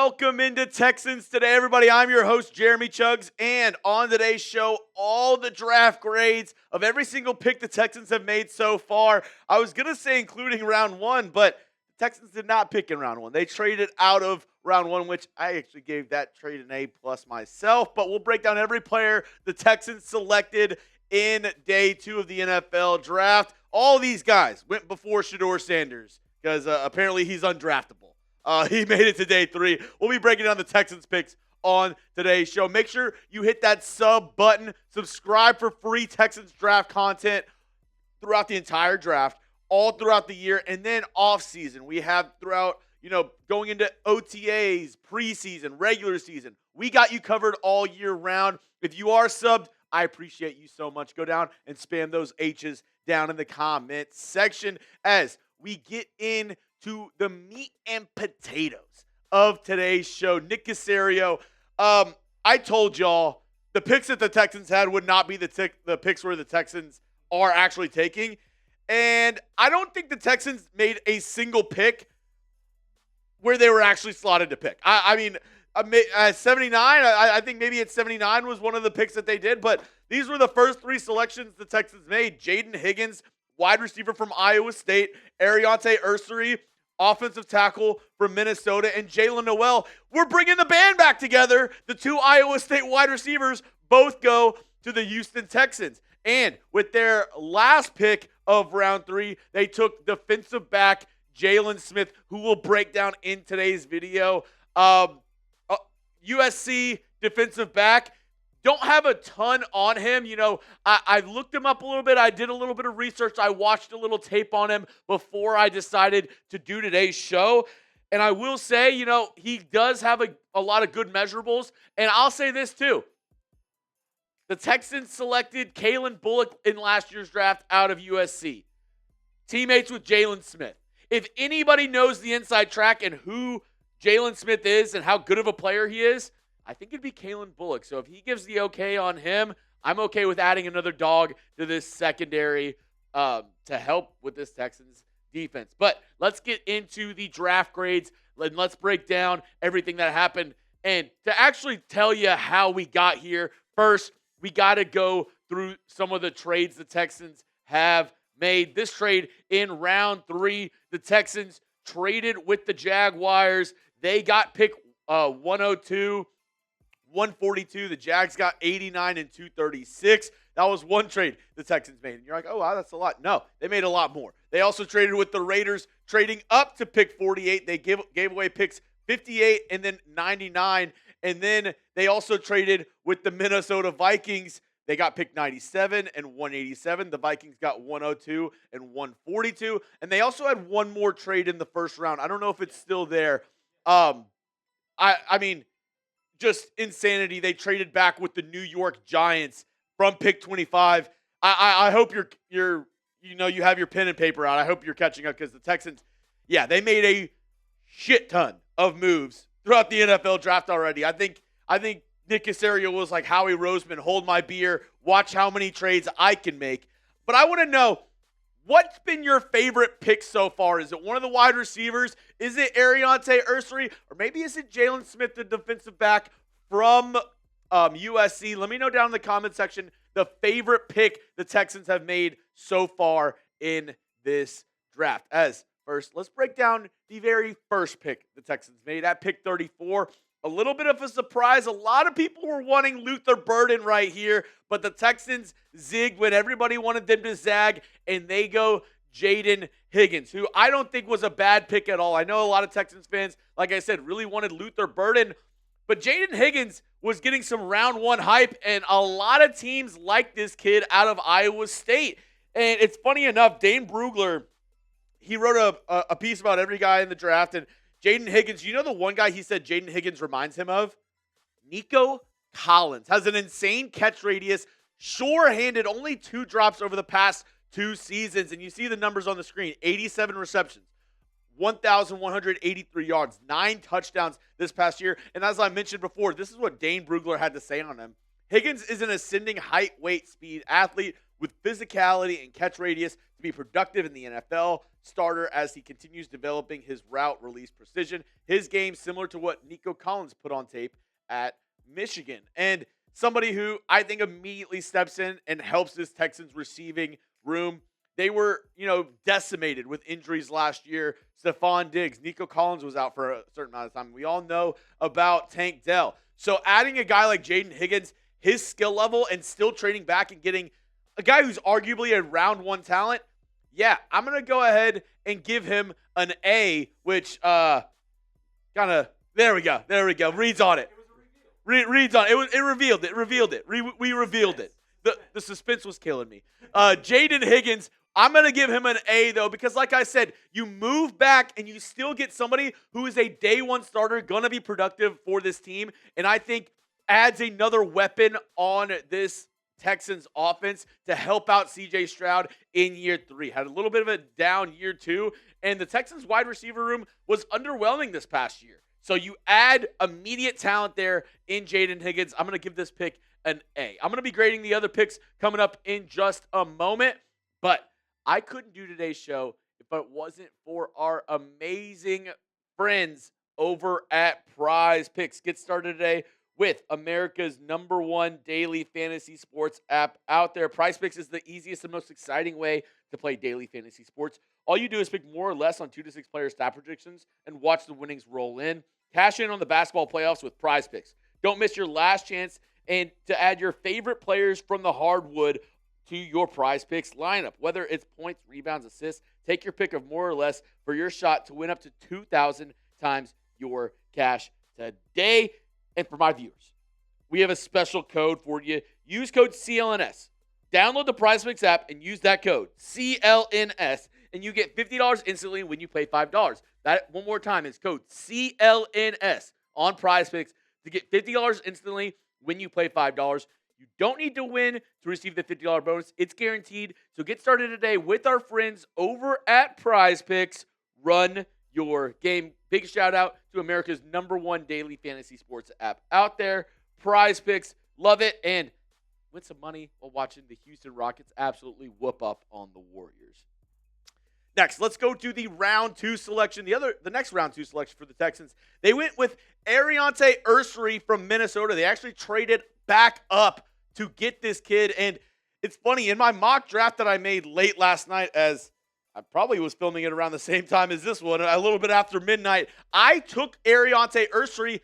welcome into Texans Today, everybody. I'm your host, Jeremy Chuggs, and on today's show, all the draft grades of every single pick the Texans have made so far. I was going to say including round one, but the Texans did not pick in round one. They traded out of round one, which I actually gave that trade an A+ myself, but we'll break down every player the Texans selected in day two of the NFL draft. All these guys went before Shedeur Sanders because apparently he's undraftable. He made it to day three. We'll be breaking down the Texans picks on today's show. Make sure you hit that sub button. Subscribe for free Texans draft content throughout the entire draft, all throughout the year, and then off season. We have throughout, going into OTAs, preseason, regular season. We got you covered all year round. If you are subbed, I appreciate you so much. Go down and spam those H's down in the comments section as we get in to the meat and potatoes of today's show. Nick Caserio, I told y'all the picks that the Texans had would not be the picks where the Texans are actually taking. And I don't think the Texans made a single pick where they were actually slotted to pick. I mean, 79, I think maybe at 79 was one of the picks that they did. But these were the first three selections the Texans made. Jaden Higgins, wide receiver from Iowa State. Aireontae Ersery, offensive tackle from Minnesota, and Jaylin Noel. We're bringing the band back together. The two Iowa State wide receivers both go to the Houston Texans. And with their last pick of round three, they took defensive back Jaylin Smith, who we'll break down in today's video. USC defensive back. Don't have a ton on him. I looked him up a little bit. I did a little bit of research. I watched a little tape on him before I decided to do today's show. And I will say, he does have a lot of good measurables. And I'll say this too. The Texans selected Kalen Bullock in last year's draft out of USC. Teammates with Jaylin Smith. If anybody knows the inside track and who Jaylin Smith is and how good of a player he is, I think it'd be Kalen Bullock. So if he gives the okay on him, I'm okay with adding another dog to this secondary to help with this Texans defense. But let's get into the draft grades and let's break down everything that happened. And to actually tell you how we got here, first, we got to go through some of the trades the Texans have made. This trade in round three, the Texans traded with the Jaguars. They got pick 102. 142. The Jags got 89 and 236. That was one trade the Texans made. And you're like, oh, wow, that's a lot. No, they made a lot more. They also traded with the Raiders, trading up to pick 48. They gave away picks 58 and then 99. And then they also traded with the Minnesota Vikings. They got pick 97 and 187. The Vikings got 102 and 142. And they also had one more trade in the first round. I don't know if it's still there. I mean, just insanity. They traded back with the New York Giants from pick 25. I hope you have your pen and paper out. I hope you're catching up because the Texans, they made a shit ton of moves throughout the NFL draft already. I think Nick Caserio was like Howie Roseman, hold my beer, watch how many trades I can make. But I want to know, what's been your favorite pick so far? Is it one of the wide receivers? Is it Aireontae Ersery? Or maybe is it Jaylin Smith, the defensive back from USC? Let me know down in the comment section the favorite pick the Texans have made so far in this draft. As first, let's break down the very first pick the Texans made at pick 34. A little bit of a surprise. A lot of people were wanting Luther Burden right here, but the Texans zigged when everybody wanted them to zag, and they go Jaden Higgins, who I don't think was a bad pick at all. I know a lot of Texans fans, like I said, really wanted Luther Burden, but Jaden Higgins was getting some round one hype, and a lot of teams like this kid out of Iowa State. And it's funny enough, Dane Brugler, he wrote a piece about every guy in the draft, and Jaden Higgins, the one guy he said Jaden Higgins reminds him of? Nico Collins. Has an insane catch radius, sure-handed, only 2 drops over the past 2 seasons. And you see the numbers on the screen. 87 receptions, 1,183 yards, 9 touchdowns this past year. And as I mentioned before, this is what Dane Brugler had to say on him. Higgins is an ascending height, weight, speed athlete with physicality and catch radius to be productive in the NFL starter as he continues developing his route release precision. His game similar to what Nico Collins put on tape at Michigan. And somebody who I think immediately steps in and helps this Texans receiving room. They were, decimated with injuries last year. Stephon Diggs, Nico Collins was out for a certain amount of time. We all know about Tank Dell. So adding a guy like Jaden Higgins, his skill level, and still trading back and getting a guy who's arguably a round one talent, yeah, I'm going to go ahead and give him an A, which there we go, reads on it. Reads on it. It revealed it. We revealed it. The suspense was killing me. Jaden Higgins, I'm going to give him an A, though, because like I said, you move back and you still get somebody who is a day one starter, going to be productive for this team, and I think adds another weapon on this Texans offense to help out C.J. Stroud in year 3. Had a little bit of a down year 2, and the Texans wide receiver room was underwhelming this past year. So you add immediate talent there in Jaden Higgins. I'm going to give this pick an A. I'm going to be grading the other picks coming up in just a moment, but I couldn't do today's show if it wasn't for our amazing friends over at Prize Picks. Get started today with America's #1 daily fantasy sports app out there. Prize Picks is the easiest and most exciting way to play daily fantasy sports. All you do is pick more or less on 2 to 6 player stat predictions and watch the winnings roll in. Cash in on the basketball playoffs with Prize Picks. Don't miss your last chance and to add your favorite players from the hardwood to your Prize Picks lineup. Whether it's points, rebounds, assists, take your pick of more or less for your shot to win up to 2,000 times your cash today. And for my viewers, we have a special code for you. Use code CLNS. Download the Prize Picks app and use that code CLNS, and you get $50 instantly when you pay $5. That, one more time, is code CLNS on Prize Picks to get $50 instantly when you play $5. You don't need to win to receive the $50 bonus. It's guaranteed. So get started today with our friends over at Prize Picks. Run your game. Big shout out to America's #1 daily fantasy sports app out there. Prize Picks. Love it. And win some money while watching the Houston Rockets absolutely whoop up on the Warriors. Next, let's go to the round 2 selection. The next round 2 selection for the Texans. They went with Aireontae Ersery from Minnesota. They actually traded back up to get this kid. And it's funny, in my mock draft that I made late last night, as I probably was filming it around the same time as this one, a little bit after midnight, I took Aireontae Ersery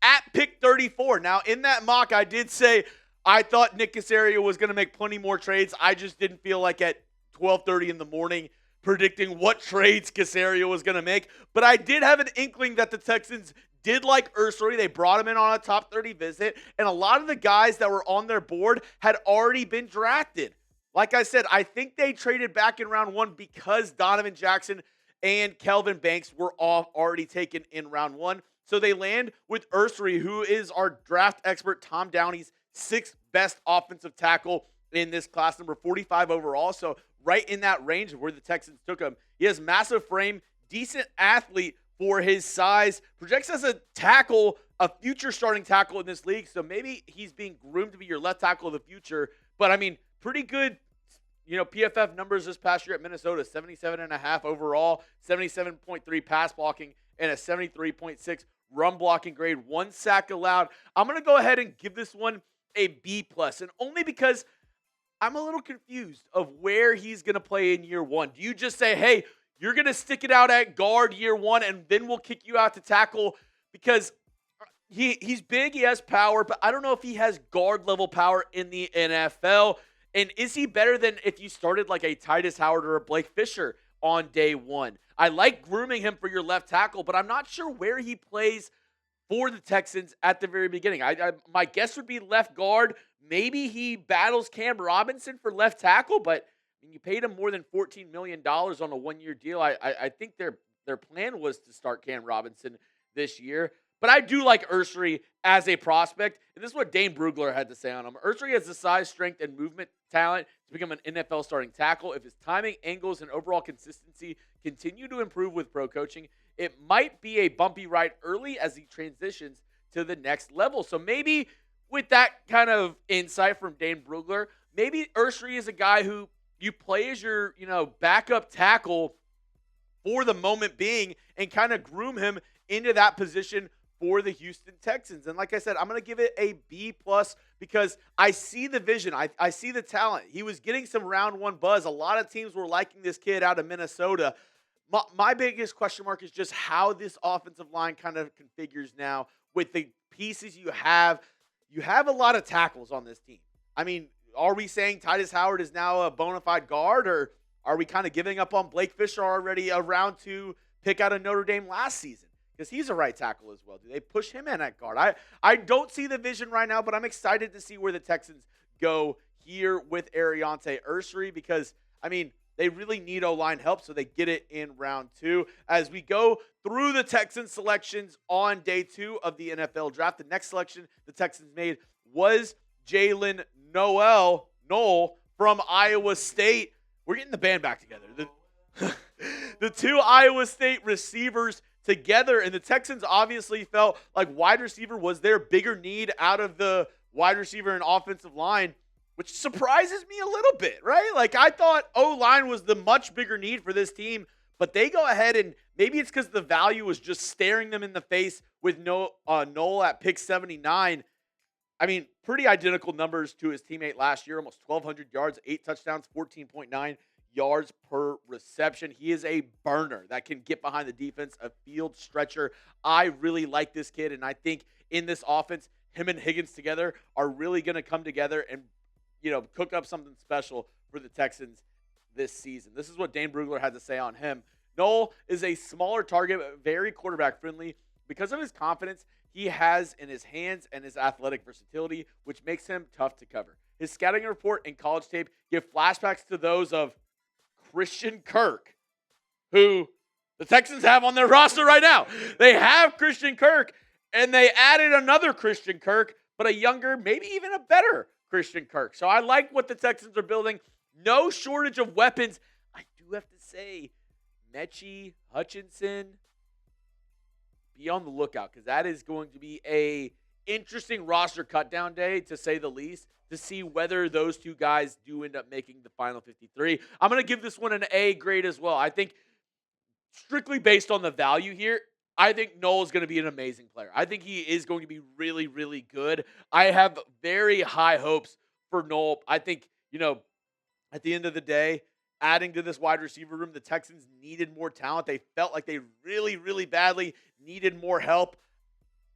at pick 34. Now, in that mock, I did say I thought Nick Caserio was going to make plenty more trades. I just didn't feel like at 12:30 in the morning predicting what trades Caserio was going to make. But I did have an inkling that the Texans did like Ersery. They brought him in on a top 30 visit, and a lot of the guys that were on their board had already been drafted. Like I said, I think they traded back in round 1 because Donovan Jackson and Kelvin Banks were all already taken in round 1. So they land with Ersery, who is our draft expert Tom Downey's 6th best offensive tackle in this class, number 45 overall. So right in that range of where the Texans took him. He has massive frame, decent athlete for his size, projects as a tackle, a future starting tackle in this league. So maybe he's being groomed to be your left tackle of the future. But I mean, pretty good, PFF numbers this past year at Minnesota, 77.5 overall, 77.3 pass blocking, and a 73.6 run blocking grade, 1 sack allowed. I'm going to go ahead and give this one a B+, and only because I'm a little confused of where he's going to play in year 1. Do you just say, hey, you're going to stick it out at guard year 1, and then we'll kick you out to tackle? Because he's big, he has power, but I don't know if he has guard-level power in the NFL. And is he better than if you started like a Titus Howard or a Blake Fisher on day 1? I like grooming him for your left tackle, but I'm not sure where he plays for the Texans at the very beginning. My guess would be left guard. Maybe he battles Cam Robinson for left tackle, but you paid him more than $14 million on a 1-year deal. I think their plan was to start Cam Robinson this year. But I do like Ersery as a prospect, and this is what Dane Brugler had to say on him. Ersery has the size, strength, and movement talent to become an NFL starting tackle. If his timing, angles, and overall consistency continue to improve with pro coaching, it might be a bumpy ride early as he transitions to the next level. So maybe with that kind of insight from Dane Brugler, maybe Ersery is a guy who you play as your, backup tackle for the moment being and kind of groom him into that position for the Houston Texans. And like I said, I'm going to give it a B+ because I see the vision. I see the talent. He was getting some round one buzz. A lot of teams were liking this kid out of Minnesota. My biggest question mark is just how this offensive line kind of configures now with the pieces you have. You have a lot of tackles on this team. I mean, are we saying Titus Howard is now a bona fide guard, or are we kind of giving up on Blake Fisher already, a round 2 pick out of Notre Dame last season? Because he's a right tackle as well. Do they push him in at guard? I don't see the vision right now, but I'm excited to see where the Texans go here with Aireontae Ersery because, they really need O-line help, so they get it in round 2. As we go through the Texans selections on day 2 of the NFL draft, the next selection the Texans made was Jaylin Noel from Iowa State. We're getting the band back together. The two Iowa State receivers together, and the Texans obviously felt like wide receiver was their bigger need out of the wide receiver and offensive line, which surprises me a little bit, right? Like, I thought O-line was the much bigger need for this team, but they go ahead and maybe it's because the value was just staring them in the face with Noel at pick 79. Pretty identical numbers to his teammate last year, almost 1,200 yards, 8 touchdowns, 14.9 yards per reception. He is a burner that can get behind the defense, a field stretcher. I really like this kid, and I think in this offense, him and Higgins together are really going to come together and, cook up something special for the Texans this season. This is what Dane Brugler had to say on him. Noel is a smaller target, but very quarterback-friendly because of his confidence he has in his hands and his athletic versatility, which makes him tough to cover. His scouting report and college tape give flashbacks to those of Christian Kirk, who the Texans have on their roster right now. They have Christian Kirk, and they added another Christian Kirk, but a younger, maybe even a better Christian Kirk. So I like what the Texans are building. No shortage of weapons. I do have to say, Mechie, Hutchinson, be on the lookout because that is going to be a interesting roster cutdown day, to say the least, to see whether those two guys do end up making the final 53. I'm going to give this one an A grade as well. I think strictly based on the value here, I think Noel is going to be an amazing player. I think he is going to be really, really good. I have very high hopes for Noel. I think, at the end of the day, adding to this wide receiver room, the Texans needed more talent. They felt like they really, really badly needed more help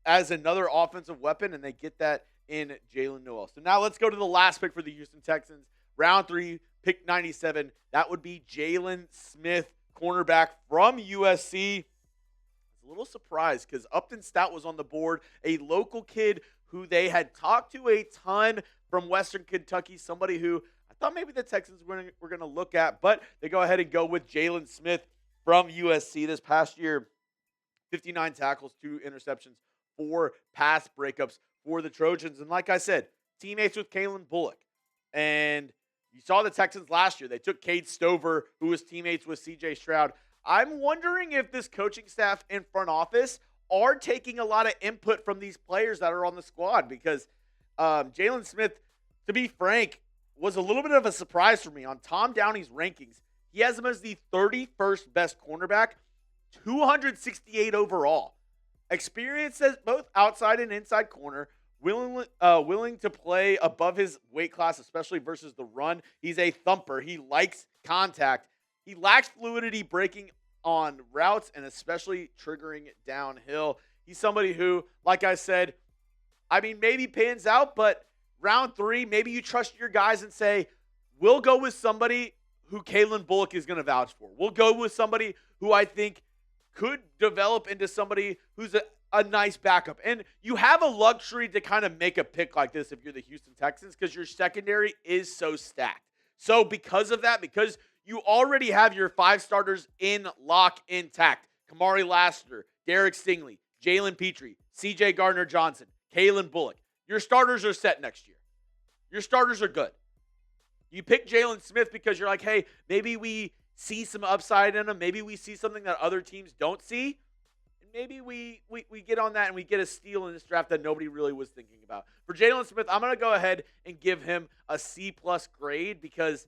as another offensive weapon, and they get that in Jaylin Noel. So now let's go to the last pick for the Houston Texans. Round 3, pick 97. That would be Jaylin Smith, cornerback from USC. I was a little surprised because Upton Stout was on the board, a local kid who they had talked to a ton from Western Kentucky, somebody who I thought maybe the Texans were going to look at, but they go ahead and go with Jaylin Smith from USC this past year. 59 tackles, 2 interceptions, 4 pass breakups for the Trojans. And like I said, teammates with Kalen Bullock. And you saw the Texans last year. They took Cade Stover, who was teammates with C.J. Stroud. I'm wondering if this coaching staff and front office are taking a lot of input from these players that are on the squad because Jaylin Smith, to be frank, was a little bit of a surprise for me. On Tom Downey's rankings, he has him as the 31st best cornerback, 268 overall. Experience as both outside and inside corner, willing to play above his weight class, especially versus the run. He's a thumper. He likes contact. He lacks fluidity breaking on routes and especially triggering downhill. He's somebody who, like I said, maybe pans out, but round 3, maybe you trust your guys and say, we'll go with somebody who Kalen Bullock is going to vouch for. We'll go with somebody who I think could develop into somebody who's a nice backup. And you have a luxury to kind of make a pick like this if you're the Houston Texans because your secondary is so stacked. So because of that, because you already have your 5 starters in lock intact, Kamari Lassiter, Derek Stingley, Jalen Petrie, C.J. Gardner-Johnson, Kalen Bullock. Your starters are set next year. Your starters are good. You pick Jaylin Smith because you're like, hey, maybe we see some upside in him. Maybe we see something that other teams don't see. And maybe we get on that and we get a steal in this draft that nobody really was thinking about. For Jaylin Smith, I'm going to go ahead and give him a C-plus grade because,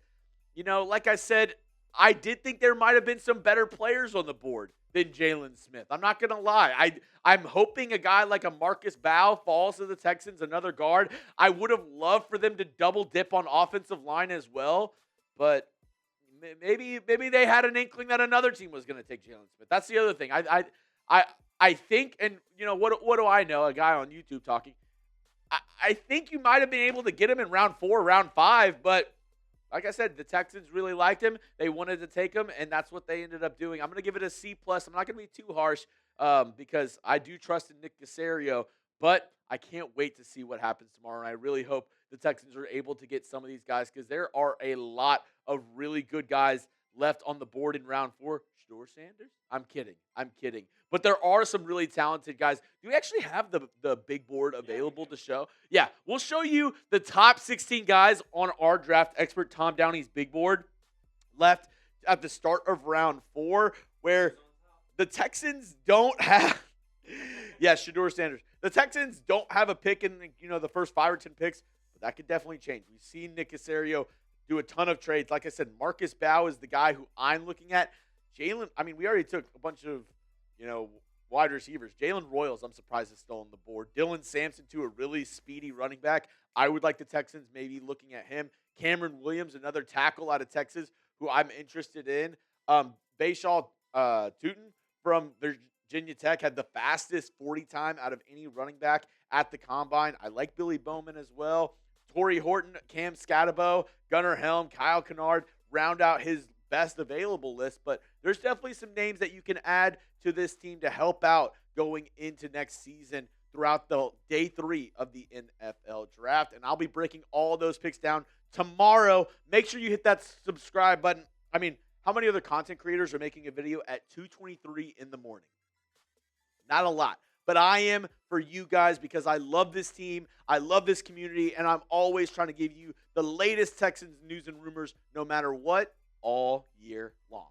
like I said, I did think there might have been some better players on the board than Jaylin Smith. I'm not going to lie. I'm hoping a guy like a Marcus Bow falls to the Texans, another guard. I would have loved for them to double dip on offensive line as well, but maybe they had an inkling that another team was going to take Jaylin Smith. That's the other thing. I think, and what do I know? A guy on YouTube talking. I think you might have been able to get him in round 4, round 5, but like I said, the Texans really liked him. They wanted to take him, and that's what they ended up doing. I'm going to give it a C+. I'm not going to be too harsh because I do trust in Nick Caserio, but I can't wait to see what happens tomorrow, and I really hope the Texans are able to get some of these guys because there are a lot of really good guys left on the board in round 4. Shedeur Sanders? I'm kidding. But there are some really talented guys. Do we actually have the big board available to show? Yeah, we'll show you the top 16 guys on our draft expert Tom Downey's big board left at the start of round 4, where the Texans don't have Shedeur Sanders. The Texans don't have a pick in the first 5 or 10 picks, but that could definitely change. We've seen Nick Caserio do a ton of trades. Like I said, Marcus Bow is the guy who I'm looking at. Jaylin, we already took a bunch of wide receivers. Jalen Royals, I'm surprised, is still on the board. Dylan Sampson, too, a really speedy running back. I would like the Texans maybe looking at him. Cameron Williams, another tackle out of Texas, who I'm interested in. Bayshaw Tootin from Virginia Tech had the fastest 40 time out of any running back at the Combine. I like Billy Bowman as well. Torrey Horton, Cam Scatabo, Gunnar Helm, Kyle Kennard round out his best available list, but there's definitely some names that you can add to this team to help out going into next season throughout the day 3 of the NFL draft. And I'll be breaking all those picks down tomorrow. Make sure you hit that subscribe button. How many other content creators are making a video at 2:23 in the morning? Not a lot, but I am for you guys because I love this team. I love this community, and I'm always trying to give you the latest Texans news and rumors no matter what, all year long.